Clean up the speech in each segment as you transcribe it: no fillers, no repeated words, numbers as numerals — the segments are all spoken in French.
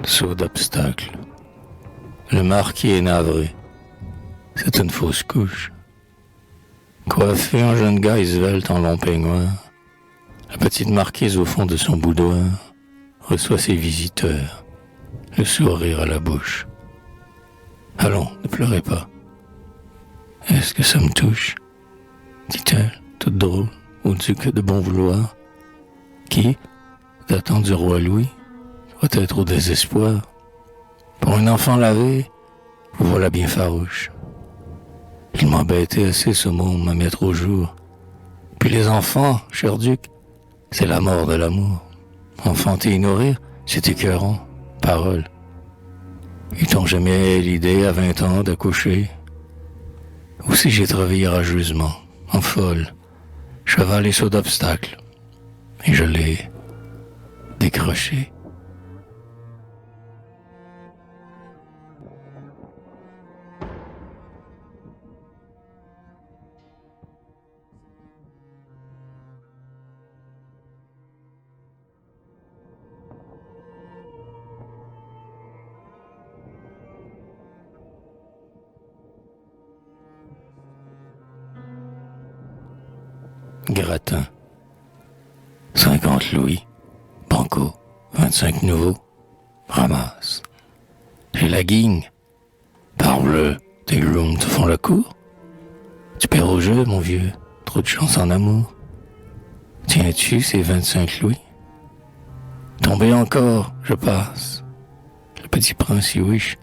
Saut d'obstacle. Le marquis est navré. C'est une fausse couche. Coiffé en jeune gars svelte en long peignoir, la petite marquise au fond de son boudoir reçoit ses visiteurs, le sourire à la bouche. Allons, ne pleurez pas. Est-ce que ça me touche? Dit-elle, toute drôle, au duc de bon vouloir, qui, datant du roi Louis, doit être au désespoir. Pour un enfant lavé, vous voilà bien farouche. Il m'embêtait assez ce monde à mettre au jour. Puis les enfants, cher duc, c'est la mort de l'amour. Enfanter et nourrir, c'est écœurant. Parole. Eut-on jamais l'idée à 20 ans d'accoucher? Aussi j'ai travaillé rageusement, en folle, cheval et saut d'obstacle, et je l'ai décroché. Gratin. 50 louis. Banco. 25 nouveaux. Ramasse. J'ai la guigne. Parle, tes grooms te font la cour. Tu perds au jeu, mon vieux. Trop de chance en amour. Tiens-tu ces 25 louis? Tombé encore, je passe. Le petit prince Youish,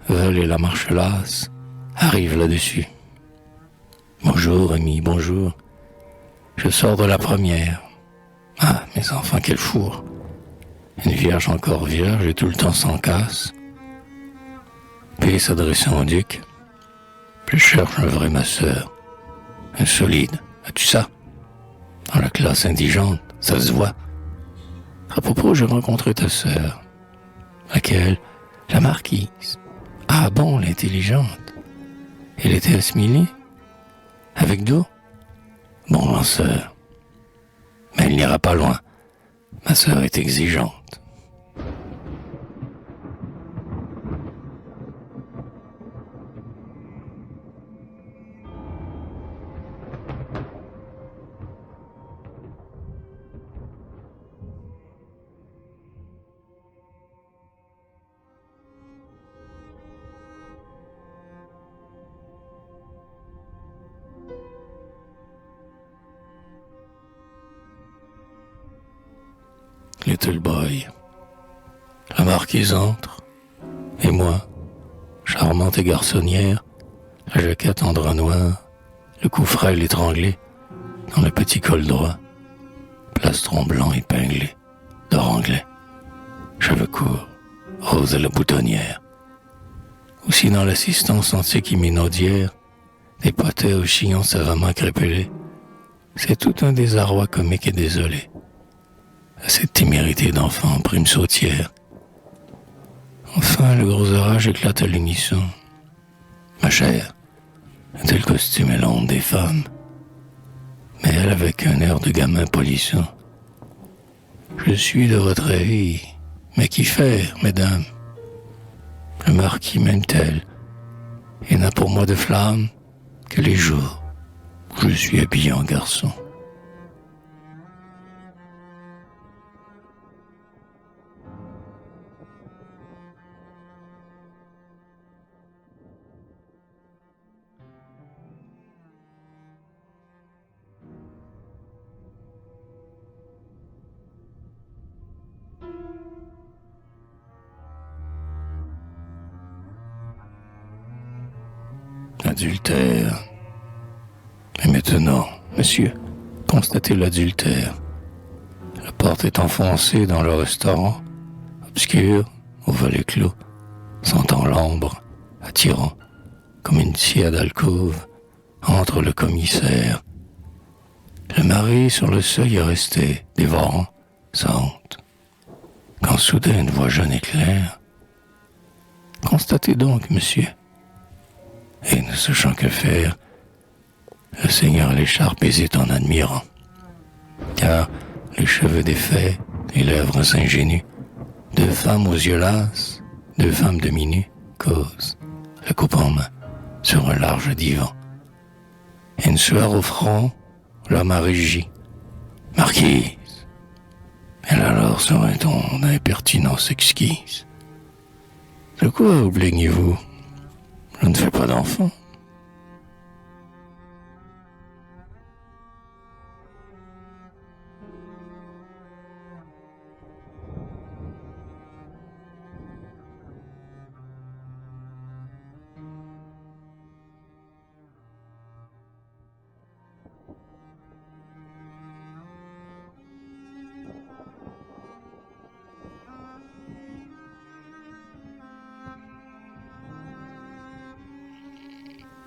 vole et la marche lasse, arrive là-dessus. Bonjour, ami, bonjour. Je sors de la première. Ah, mes enfants, quel four. Une vierge encore vierge et tout le temps sans casse. Puis s'adressant au duc. Je cherche un vrai masseur. Un solide. As-tu ça? Dans la classe indigente, ça se voit. À propos, j'ai rencontré ta sœur. Laquelle? La marquise. Ah bon, l'intelligente. Elle était à Smiley? Avec nous? Bon, ma sœur. Mais elle n'ira pas loin. Ma sœur est exigeante. Little boy. La marquise entre, et moi, charmante et garçonnière, la jaquette en drap noir, le cou frêle étranglé, dans le petit col droit, plastron blanc épinglé, d'or anglais, cheveux courts, rose à la boutonnière. Aussi dans l'assistance antique et minaudière, des potets aux chignons savamment crépelés, c'est tout un désarroi comique et désolé. À cette témérité d'enfant prime sautière. Enfin, le gros orage éclate à l'unisson. Ma chère, un tel costume est l'ombre des femmes. Mais elle avec un air de gamin polissant. Je suis de votre avis, mais qu'y faire, mesdames? Le marquis m'aime-t-elle, et n'a pour moi de flamme que les jours où je suis habillé en garçon. Adultère. Et maintenant, monsieur, constatez l'adultère. La porte est enfoncée dans le restaurant, obscur, au volet clos, sentant l'ambre, attirant, comme une tiède alcôve, entre le commissaire. Le mari sur le seuil est resté, dévorant sa honte. Quand soudain une voix jeune éclaire. Constatez donc, monsieur. Et ne sachant que faire, le seigneur l'écharpe hésite en admirant. Car les cheveux défaits, les lèvres ingénues, Deux femmes aux yeux lasses, deux femmes demi-nues, causent, la coupe en main, sur un large divan. Une sueur au front, l'homme a rugi. Marquise. Elle alors sur un ton d'impertinence exquise. De quoi vous plaignez-vous? Je ne fais pas d'enfant.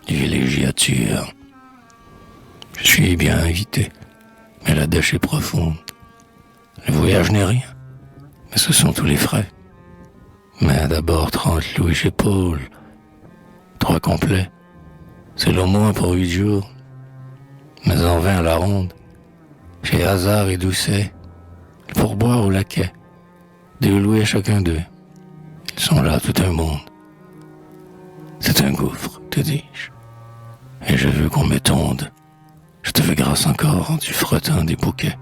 Villégiature. Je suis bien invité, mais la dèche est profonde. Le voyage n'est rien, mais ce sont tous les frais. Mais d'abord 30 louis chez Paul. 3 complets. C'est le moins pour 8 jours. Mais en 20 à la ronde. Chez Hazard et Doucet. Le pourboire au laquais. 2 louis à chacun d'eux. Ils sont là tout un monde. C'est un gouffre, te dis-je. Et je veux qu'on m'étonde. Je te fais grâce encore en tu frottant des bouquets.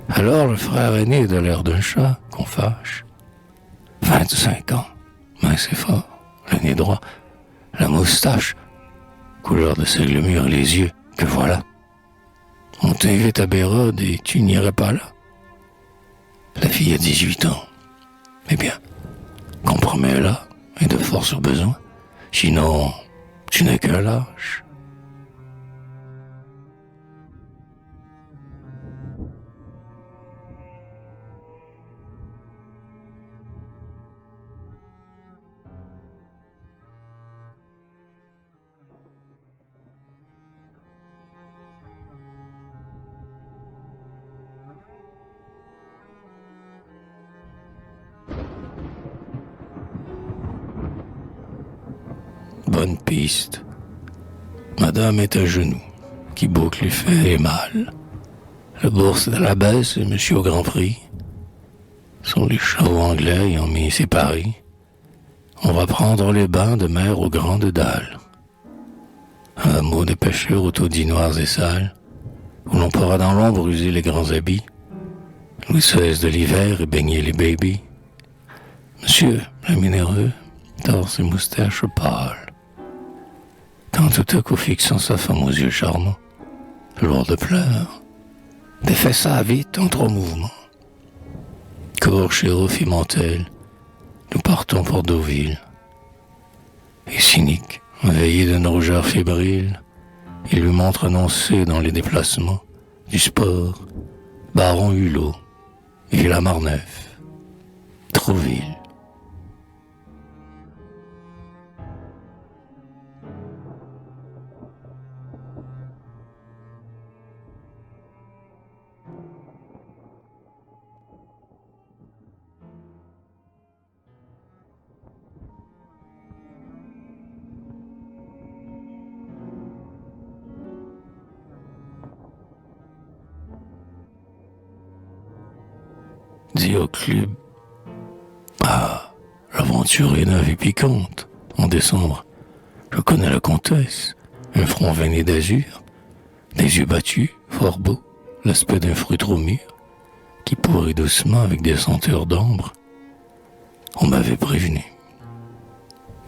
Alors le frère aîné de l'air d'un chat qu'on fâche. 25 ans, mince et fort, le nez droit, la moustache, couleur de seigle mûr, les yeux, que voilà. On t'invite à Bérode et tu n'irais pas là. La fille a 18 ans. Eh bien, compromets-la, et de force au besoin. Sinon, tu n'es qu'un lâche. Bonne piste. Madame est à genoux, qui boucle les faits et mal. La bourse est à la baisse et monsieur au Grand Prix. Sur les chevaux anglais ayant mis ses paris. On va prendre les bains de mer aux grandes dalles. Un hameau de pêcheurs aux taudis noirs et sales, où l'on pourra dans l'ombre user les grands habits, Louis XVI de l'hiver et baigner les babies. Monsieur, le minéreux, tord ses moustaches pâles. Quand tout à coup fixant sa femme aux yeux charmants, lourd de pleurs, défait ça vite en 3 mouvements. Cours chez Pimentel, nous partons pour Deauville. Et cynique, veillé d'une rougeur fébrile, il lui montre annoncé dans les déplacements du sport, Baron Hulot, Villamarneuf, Trouville. Dit au club. Ah, l'aventure est neuve et piquante. En décembre, je connais la comtesse, un front veiné d'azur, des yeux battus, fort beaux, l'aspect d'un fruit trop mûr, qui pourrit doucement avec des senteurs d'ambre. On m'avait prévenu.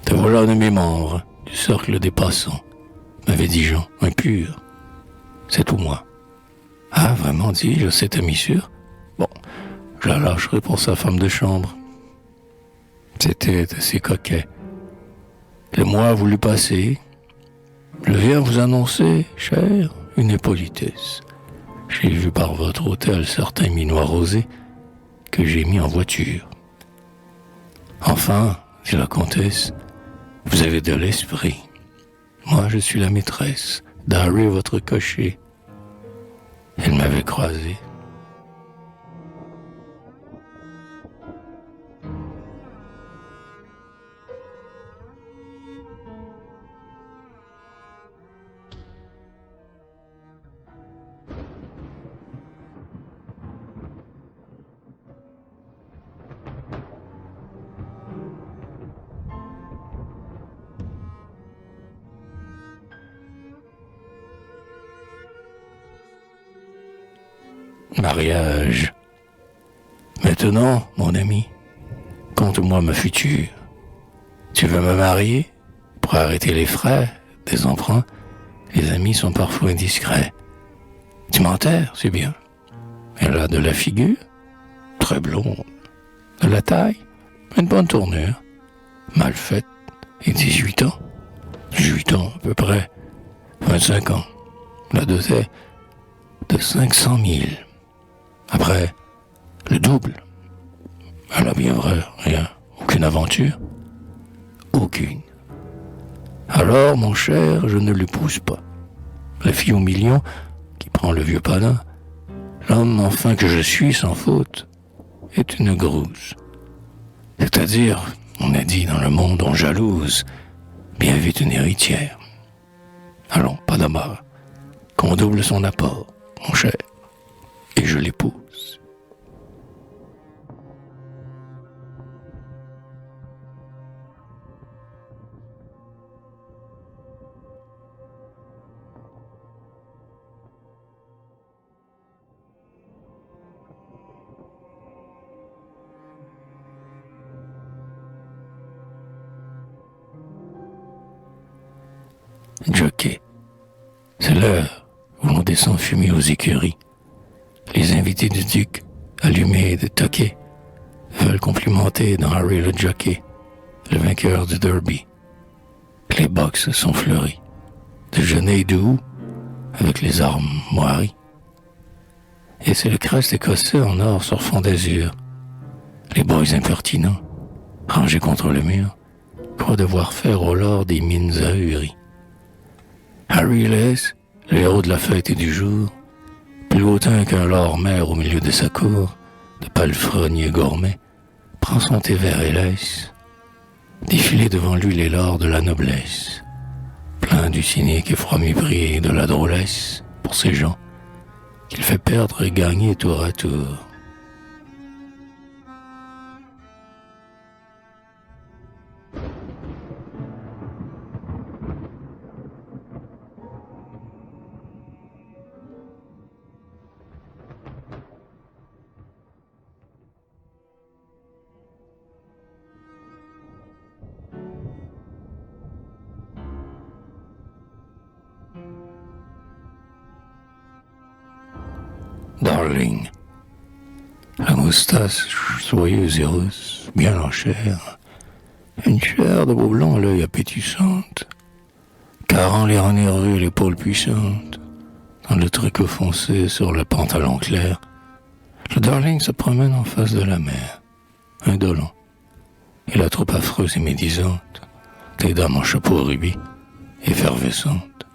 Te voilà un de mes membres, du cercle des passants, m'avait dit Jean, impur. C'est tout moi. Ah, vraiment, dis-je, cet ami sûr? Bon, je la lâcherai pour sa femme de chambre. C'était assez coquet. Le mois a voulu passer. Je viens vous annoncer, cher, une impolitesse. J'ai vu par votre hôtel certains minois rosés que j'ai mis en voiture. Enfin, dit la comtesse, vous avez de l'esprit. Moi, je suis la maîtresse d'Harry, votre cocher. Elle m'avait croisé. Mariage. Maintenant, mon ami, conte-moi ma future. Tu veux me marier? Pour arrêter les frais des emprunts, les amis sont parfois indiscrets. Tu m'enterres, c'est bien. Elle a de la figure, très blonde. De la taille, une bonne tournure. Mal faite, et 18 ans. 18 ans, à peu près. 25 ans. La dotée de 500 000. Après, le double. Elle a bien vrai, rien. Aucune aventure. Aucune. Alors, mon cher, je ne l'épouse pas. La fille au million, qui prend le vieux padin, l'homme enfin que je suis sans faute, est une grouse. C'est-à-dire, on a dit dans le monde on jalouse, bien vite une héritière. Allons, pas d'amarre, qu'on double son apport, mon cher, et je l'épouse. Jockey. C'est l'heure où l'on descend fumer aux écuries. Les invités du duc, allumés de toquets, veulent complimenter dans Harry le jockey, le vainqueur du derby. Les boxes sont fleuries, de genêts doux, avec les armes moiries. Et c'est le crest écossais en or sur fond d'azur. Les boys impertinents, rangés contre le mur, croient devoir faire au lord des mines ahuries. Harry Less, le héros de la fête et du jour, plus hautain qu'un lord maire au milieu de sa cour, de palefrenier gourmet, prend son thé vert et laisse défiler devant lui les lords de la noblesse, plein du cynique et froid mépris et de la drôlesse pour ces gens qu'il fait perdre et gagner tour à tour. Darling, la moustache soyeuse et rousse, bien en chair, une chair de beau blanc à l'œil appétissante, carrant les nerveux et l'épaule puissante, dans le tricot foncé sur le pantalon clair, le darling se promène en face de la mer, indolent, et la troupe affreuse et médisante, des dames en chapeau rubis, effervescentes,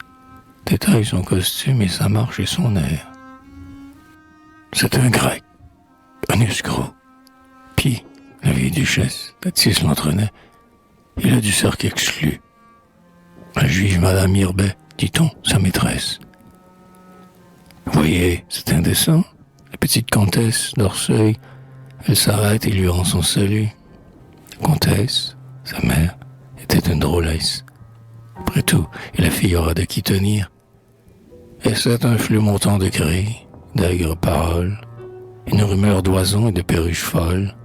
détaillent son costume et sa marche et son air. C'est un grec, un escroc. Puis, la vieille duchesse, Baptiste l'entraînait, il a du cercle exclu. La juive Madame Irbet, dit-on, sa maîtresse. Vous voyez, c'est indécent. La petite comtesse d'Orseuil, elle s'arrête et lui rend son salut. La comtesse, sa mère, était une drôlesse. Après tout, et la fille aura de qui tenir. Et c'est un flux montant de cris, d'aigres paroles, une rumeur d'oisons et de perruches folles,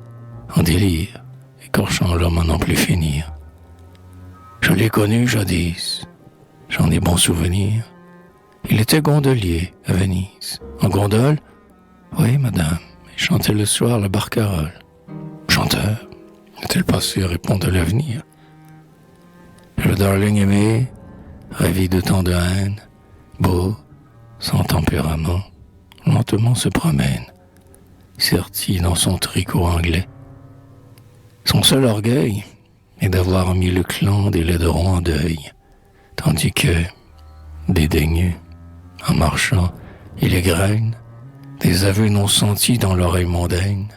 en délire, écorchant l'homme à n'en plus finir. Je l'ai connu jadis, j'en ai bons souvenirs. Il était gondolier à Venise. En gondole? Oui, madame, il chantait le soir la barcarolle. Chanteur? Est-il passé à répondre à l'avenir? Le darling aimé, ravi de tant de haine, beau, sans tempérament, lentement se promène, serti dans son tricot anglais. Son seul orgueil est d'avoir mis le clan des laiderons en deuil, tandis que, dédaigneux, en marchant, il égrène des aveux non sentis dans l'oreille mondaine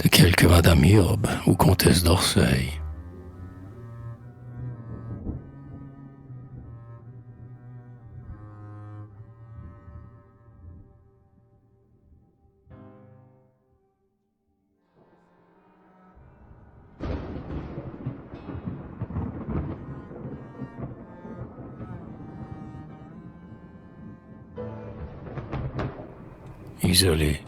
de quelque Madame Urbe ou comtesse d'Orseuil. isolé,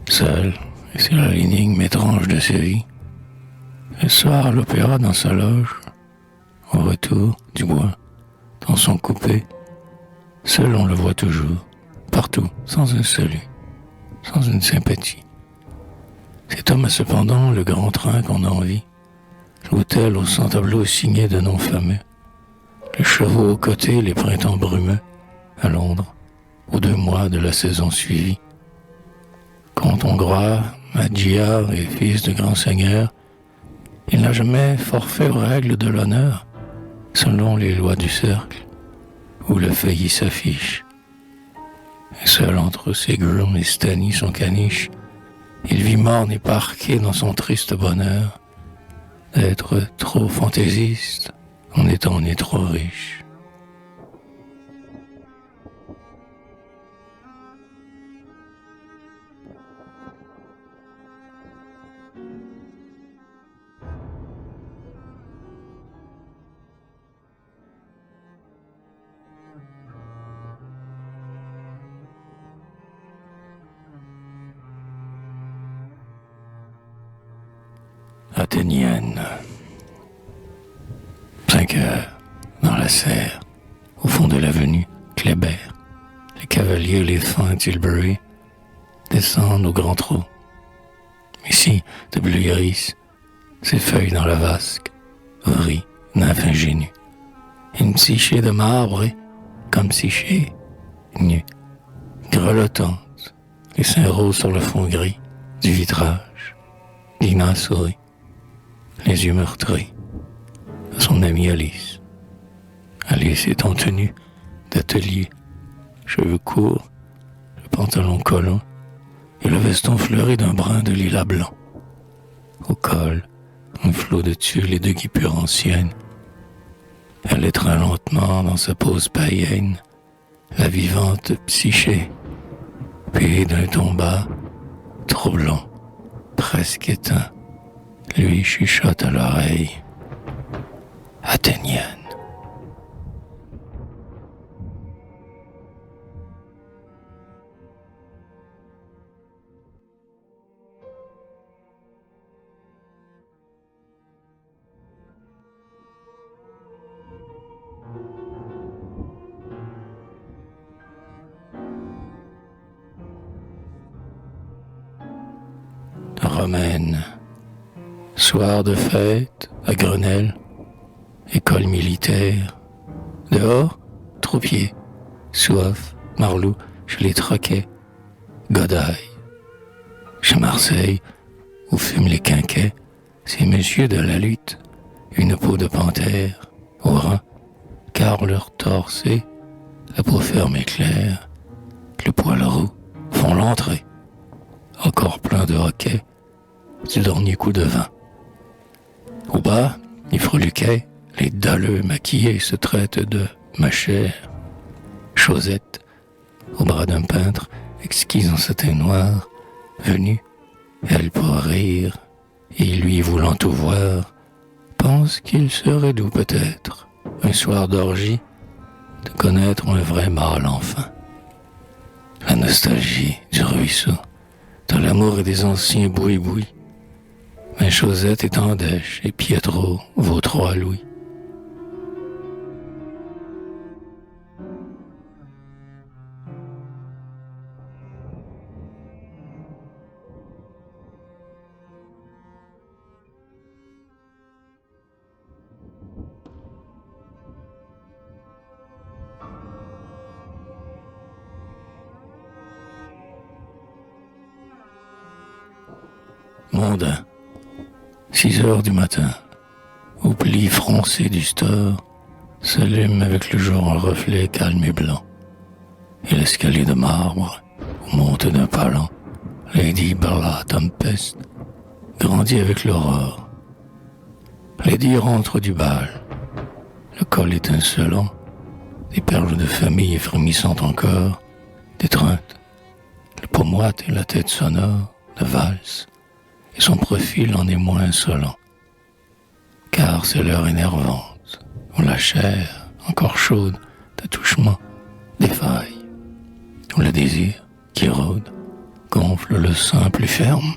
seul, et c'est là l'énigme étrange de sa vie. Le soir, à l'opéra, dans sa loge, au retour, du bois, dans son coupé, seul on le voit toujours, partout, sans un salut, sans une sympathie. Cet homme a cependant le grand train qu'on a envie, l'hôtel au sans tableau signé de noms fameux, les chevaux aux côtés, les printemps brumeux, à Londres, aux 2 mois de la saison suivie. Comte hongrois, Magyar et fils de grand seigneur, il n'a jamais forfait aux règles de l'honneur, selon les lois du cercle, où le failli s'affiche. Et seul entre ses grooms et Stany, son caniche, il vit morne et parqué dans son triste bonheur d'être trop fantaisiste en étant né trop riche. Athénienne. 5 heures, dans la serre, au fond de l'avenue Kléber, les cavaliers, les fins Tilbury descendent au grand trot. Ici, de bleu iris, ses feuilles dans la vasque, riz, nymphe ingénue. Une psyché de marbre et, comme psyché, nue, grelottante, les seins roses sur le fond gris du vitrage. Dina sourit, les yeux meurtris, à son amie Alice. Alice est en tenue d'atelier, cheveux courts, le pantalon collant et le veston fleuri d'un brin de lilas blanc. Au col, un flot de tulle et de guipures anciennes. Elle étreint lentement dans sa pose païenne la vivante psyché, puis d'un ton bas, troublant, presque éteint, lui chuchote à l'oreille. Athénienne. Romaine. Soir de fête à Grenelle, école militaire. Dehors, troupier, soif, marlou, chez les troquets, godaille. Chez Marseille, où fument les quinquets, ces messieurs de la lutte, une peau de panthère, au rein, car leur torse et la peau ferme et claire, le poil roux, font l'entrée, encore plein de hoquets, du dernier coup de vin. Au bas, les freluquets, les dalleux maquillés se traitent de ma chère. Chosette, au bras d'un peintre, exquise en satin noir, venue, elle pour rire, et lui voulant tout voir, pense qu'il serait doux peut-être, un soir d'orgie, de connaître un vrai mâle enfin. La nostalgie du ruisseau, de l'amour et des anciens boui-boui. Mais Chosette est en dèche et Pietro vaut 3 louis. Mondain. 6 heures du matin, au pli froncé du store, s'allume avec le jour un reflet calme et blanc. Et l'escalier de marbre, où monte d'un pas lent, Lady Bella Tempest, grandit avec l'aurore. Lady rentre du bal, le col étincelant, des perles de famille frémissantes encore, d'étreinte, le peau moite et la tête sonore de valse, et son profil en est moins insolent, car c'est l'heure énervante, où la chair, encore chaude d'attouchement, défaille, où le désir, qui rôde, gonfle le sein plus ferme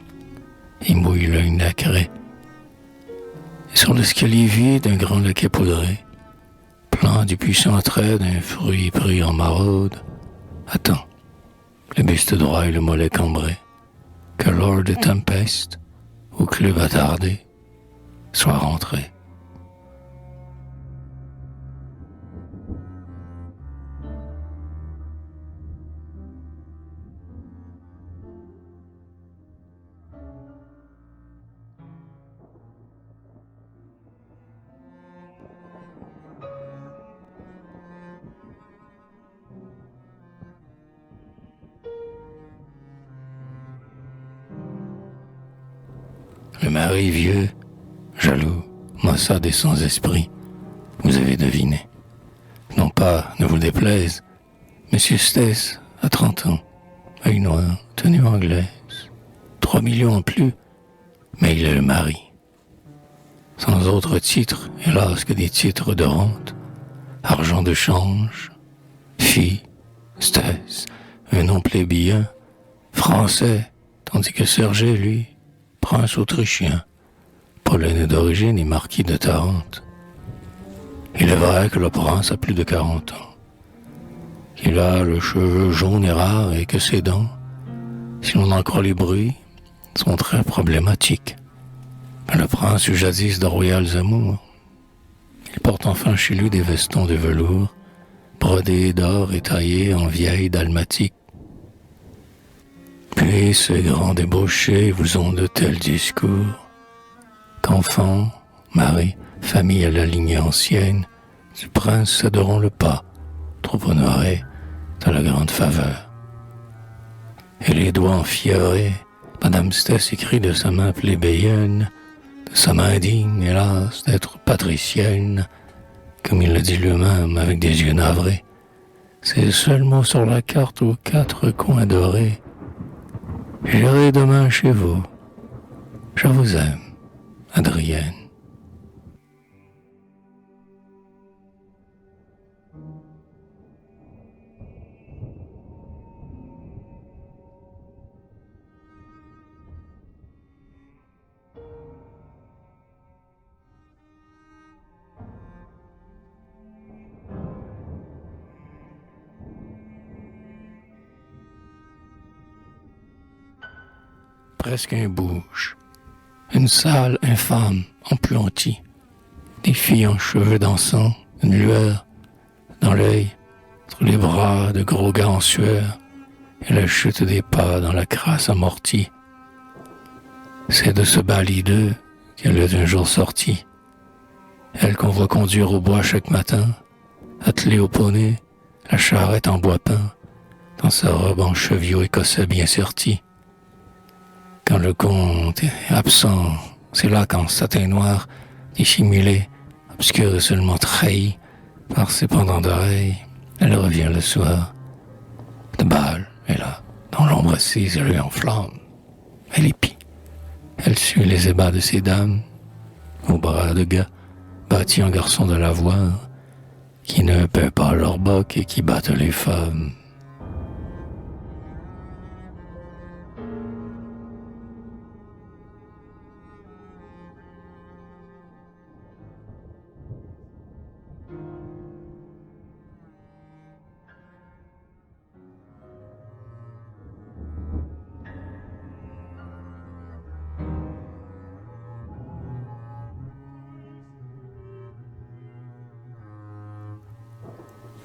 et mouille l'œil nacré. Et sur l'escalier vide, un grand laquais poudré, plein du puissant trait d'un fruit pris en maraude, attend, le buste droit et le mollet cambré, que Lord de Tempest, au club attardé, soit rentré. Le mari vieux, jaloux, maussade et sans esprit, vous avez deviné. Non pas, ne vous déplaise, Monsieur Stess a 30 ans, œil noir, tenue anglaise, 3 millions en plus, mais il est le mari. Sans autre titre, hélas que des titres de rente, argent de change, fille, Stess, un nom plébéien, français, tandis que Sergé, lui, prince autrichien, polonais d'origine et marquis de Tarente. Il est vrai que le prince a plus de 40 ans. Il a le cheveu jaune et rare et que ses dents, si l'on en croit les bruits, sont très problématiques. Mais le prince eut jadis de royales amours. Il porte enfin chez lui des vestons de velours, brodés d'or et taillés en vieille dalmatique. Puis ces grands débauchés vous ont de tels discours qu'enfants, mari, famille à la lignée ancienne du prince céderont le pas, trop honorés de la grande faveur. Et les doigts enfiévrés, Madame Stess écrit de sa main plébéienne, de sa main digne, hélas, d'être patricienne, comme il le dit lui-même avec des yeux navrés, ces seuls mots sur la carte aux 4 coins dorés. J'irai demain chez vous. Je vous aime, Adrienne. Presque un bouge, une salle infâme, emplantie, des filles en cheveux dansants, une lueur dans l'œil, entre les bras de gros gars en sueur, et la chute des pas dans la crasse amortie. C'est de ce bal hideux qu'elle est un jour sortie, elle qu'on voit conduire au bois chaque matin, attelée au poney, la charrette en bois peint, dans sa robe en chevillot écossais bien sertie. Quand le comte est absent, c'est là qu'en satin noir, dissimulé, obscur et seulement trahi par ses pendants d'oreilles, elle revient le soir. De bal, et là, dans l'ombre assise, elle lui en flamme. Elle épie. Elle suit les ébats de ces dames, aux bras de gars, bâtis en garçons de lavoir, qui ne paient pas leur boc et qui battent les femmes.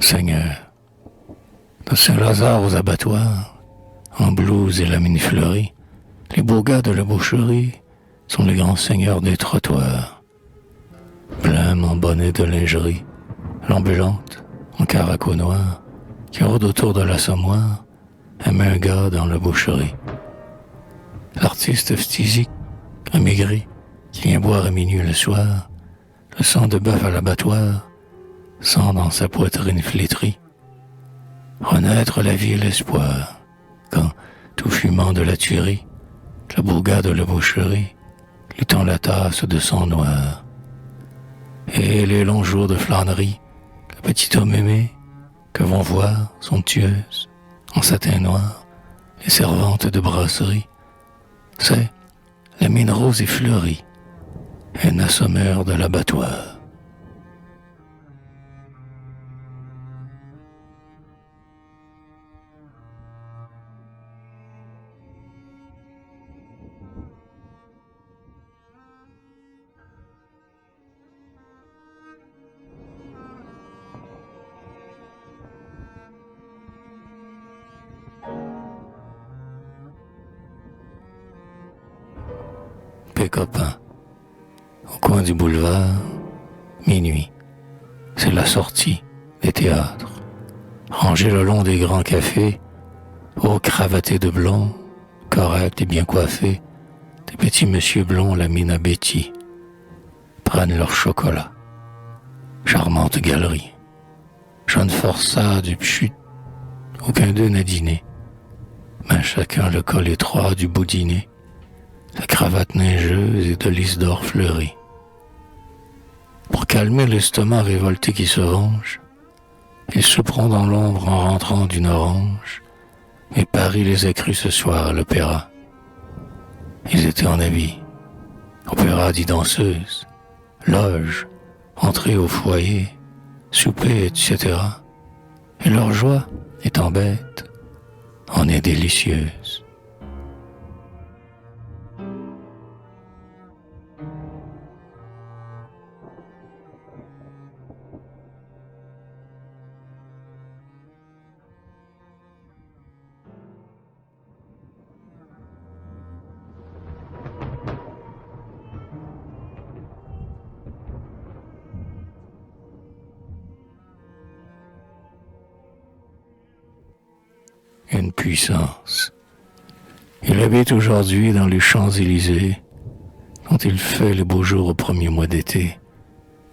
Seigneur, de Saint-Lazare aux abattoirs, en blouse et la mine fleurie, les beaux gars de la boucherie sont les grands seigneurs des trottoirs. Blême en bonnet de lingerie, l'ambulante, en caraco noir, qui rôde autour de l'assommoir, aime un gars dans la boucherie. L'artiste phtisique, amaigri, qui vient boire à minuit le soir, le sang de bœuf à l'abattoir, sent dans sa poitrine flétrie renaître la vie et l'espoir, quand, tout fumant de la tuerie, le beau gars de la boucherie lui tend la tasse de sang noir. Et les longs jours de flânerie, le petit homme aimé, que vont voir, somptueuse, en satin noir, les servantes de brasserie. C'est la mine rose et fleurie, un assommeur de l'abattoir. Copain, au coin du boulevard, minuit, c'est la sortie des théâtres. Rangés le long des grands cafés, hauts cravatés de blond, corrects et bien coiffés, des petits messieurs blonds la mine à Betty prennent leur chocolat. Charmante galerie, jeunes forçats du pchut, aucun d'eux n'a dîné, mais chacun le col étroit du boudinet, la cravate neigeuse et de lys d'or fleuri. Pour calmer l'estomac révolté qui se venge, ils souperont dans l'ombre en rentrant d'une orange, et Paris les a crus ce soir à l'opéra. Ils étaient en habit, opéra dit danseuse, loge, entrée au foyer, souper, etc. Et leur joie, étant bête, en est délicieuse. Une puissance. Il habite aujourd'hui dans les Champs-Élysées, dont il fait les beaux jours au premier mois d'été,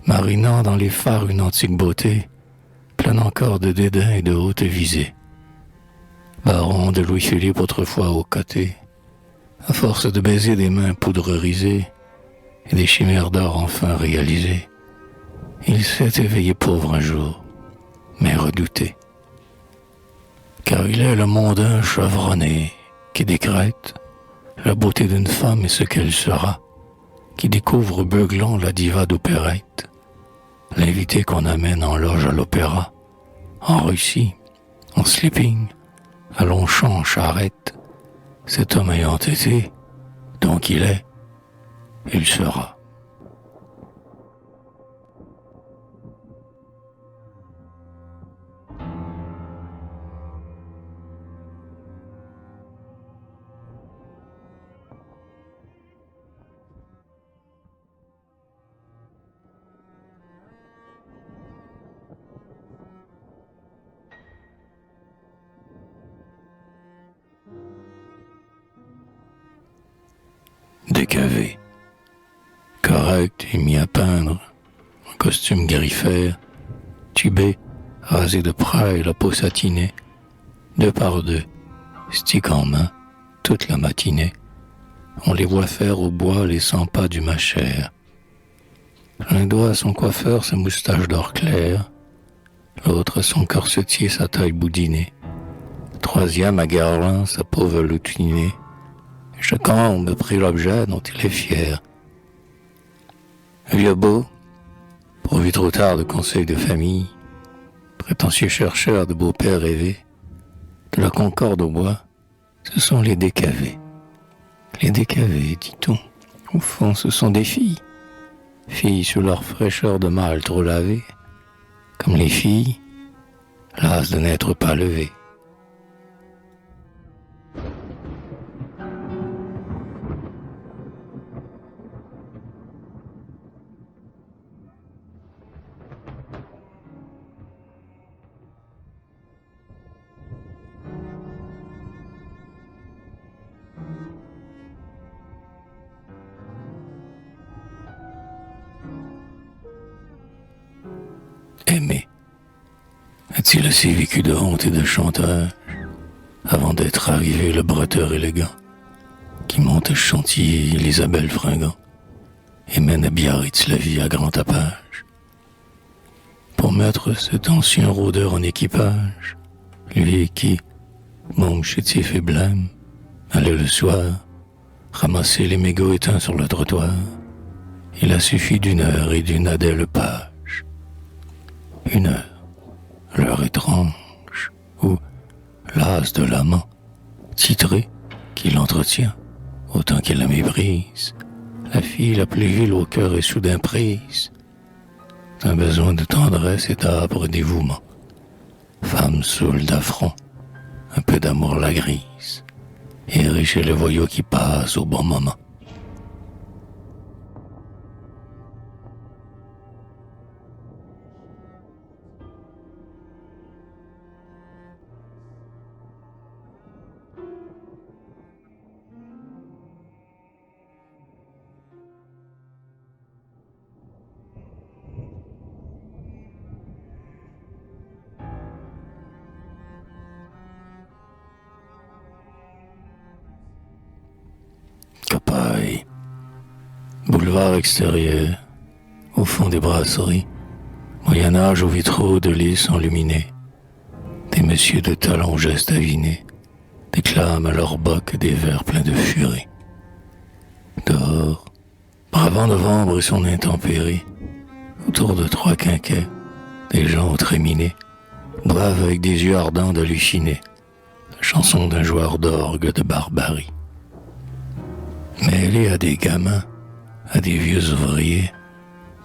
marinant dans les phares une antique beauté, pleine encore de dédain et de haute visée. Baron de Louis-Philippe autrefois aux côtés, à force de baiser des mains poudrerisées et des chimères d'or enfin réalisées, il s'est éveillé pauvre un jour, mais redouté. Car il est le mondain chevronné qui décrète la beauté d'une femme et ce qu'elle sera, qui découvre beuglant la diva d'opérette, l'invité qu'on amène en loge à l'opéra, en Russie, en sleeping, à Longchamp en charrette. Cet homme ayant été, donc il est, il sera. Décavé, correct et mis à peindre, en costume garifère, tubé, rasé de près et la peau satinée, deux par deux, stick en main, toute la matinée, on les voit faire au bois les 100 pas du machère. L'un doigt à son coiffeur sa moustache d'or clair, l'autre à son corsetier sa taille boudinée, le troisième à Garlin sa peau veloutinée. Chacun me prit l'objet dont il est fier. Vieux beau, pourvu trop tard de conseils de famille, prétentieux chercheur de beau-père rêvé, de la concorde au bois, ce sont les décavés. Les décavés, dit-on, au fond, ce sont des filles. Filles sous leur fraîcheur de mâle trop lavé, comme les filles, las de n'être pas levées. Aimer. A-t-il assez vécu de honte et de chantage avant d'être arrivé le bretteur élégant qui monte chantier l'Isabelle fringant et mène à Biarritz la vie à grand tapage pour mettre cet ancien rôdeur en équipage, lui qui, Môme chétif et blême, allait le soir ramasser les mégots éteints sur le trottoir. Il a suffi d'une heure et d'une Adèle Page. Une heure, l'heure étrange, où l'as de l'amant, titré, qui l'entretient, autant qu'il la méprise, la fille la plus vile au cœur est soudain prise d'un besoin de tendresse et d'âpre dévouement. Femme saoule d'affront, un peu d'amour la grise, et riche est le voyou qui passe au bon moment. Copaille, boulevard extérieur, au fond des brasseries, Moyen-Âge aux vitraux de lys enluminés, des messieurs de talons gestes avinés déclament à leur boc des vers pleins de furie. Dehors, bravant novembre et son intempérie, autour de trois quinquets, des gens tréminés boivent avec des yeux ardents d'halluciner la chanson d'un joueur d'orgue de barbarie. Mêlés à des gamins, à des vieux ouvriers,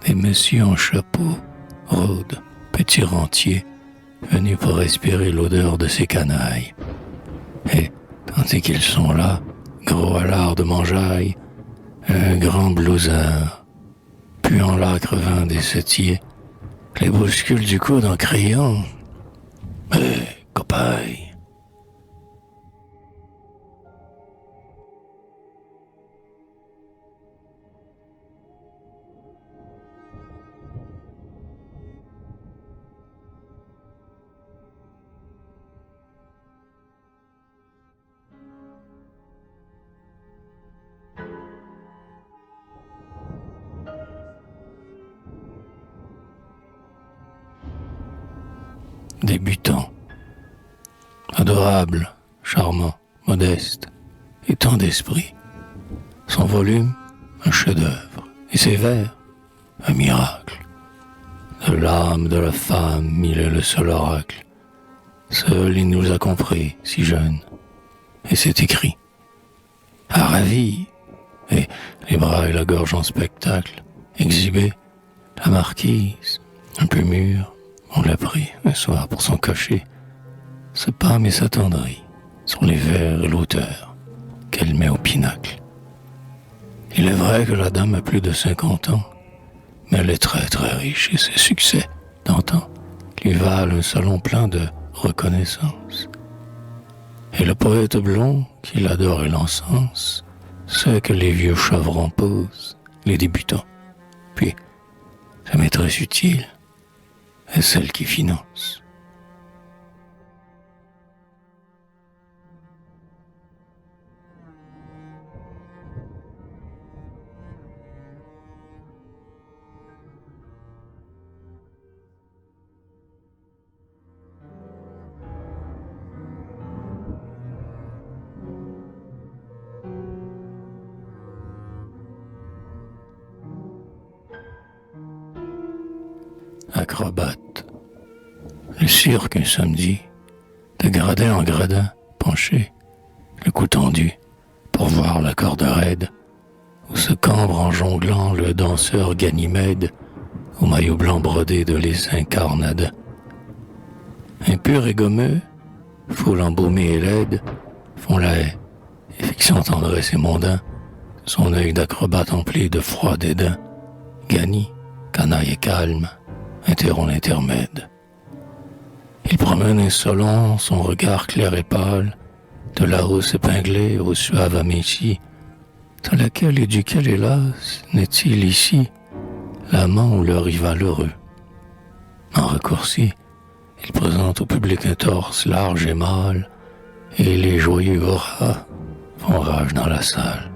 des messieurs en chapeau, rôdes, petits rentiers, venus pour respirer l'odeur de ces canailles. Et, tandis qu'ils sont là, gros à l'art de mangeaille, un grand blousard, puant l'âcre vin des septiers, les bouscule du coude en criant « copaille !» Débutant, adorable, charmant, modeste, et tant d'esprit. Son volume, un chef-d'œuvre, et ses vers, un miracle. De l'âme de la femme, il est le seul oracle. Seul il nous a compris, si jeune, et c'est écrit. À ravi, et les bras et la gorge en spectacle, exhibés, la marquise, un peu mûre, on l'a pris un soir pour son cocher, se pâme et s'attendrit sur les vers et l'auteur qu'elle met au pinacle. Il est vrai que la dame a plus de 50 ans, mais elle est très très riche et ses succès d'antan lui valent un salon plein de reconnaissance. Et le poète blond, qui l'adore et l'encense, sait que les vieux chevrons posent les débutants. Puis, sa maîtresse utile est celle qui finance. Acrobate. Le cirque un samedi, de gradin en gradin, penché, le cou tendu, pour voir la corde raide, où se cambre en jonglant le danseur Ganymède, au maillot blanc brodé de l'essaim carnade. Impur et gommeux, foule embaumée et laide, font la haie, et fixant tendresse et mondain, son œil d'acrobate empli de froid dédain. Gany, canaille et calme, interrompt l'intermède. Il promène insolent son regard clair et pâle, de la hausse épinglée au suave améchie, dans laquelle et duquel, hélas, n'est-il ici l'amant ou le rival heureux. En raccourci, il présente au public un torse large et mâle, et les joyeux auras font rage dans la salle.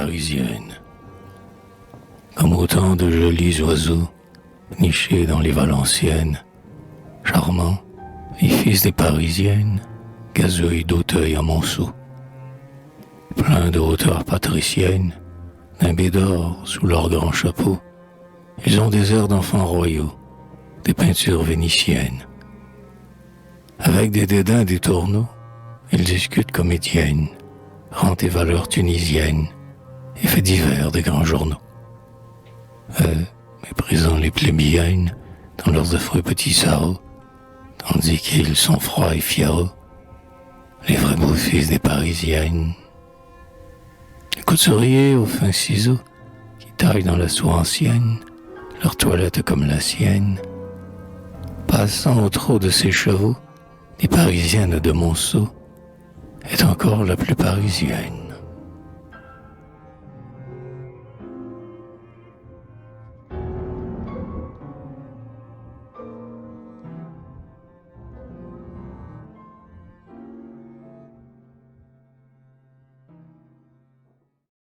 parisiennes. Comme autant de jolis oiseaux nichés dans les Valenciennes, charmants et fils des parisiennes, gazouillent d'Auteuil à Monceau. Pleins de hauteurs patriciennes, nimbés d'or sous leurs grands chapeaux, ils ont des airs d'enfants royaux, des peintures vénitiennes. Avec des dédains des tourneaux, ils discutent comédiennes, rentes et valeurs tunisiennes, et faits divers des grands journaux. Méprisant les plébéiennes dans leurs affreux petits sarraux, tandis qu'ils sont froids et fiaraux, les vrais beaux fils des parisiennes. Les couturiers aux fins ciseaux, qui taillent dans la soie ancienne, leur toilette comme la sienne, passant au trot de ses chevaux, des parisiennes de Monceau, est encore la plus parisienne.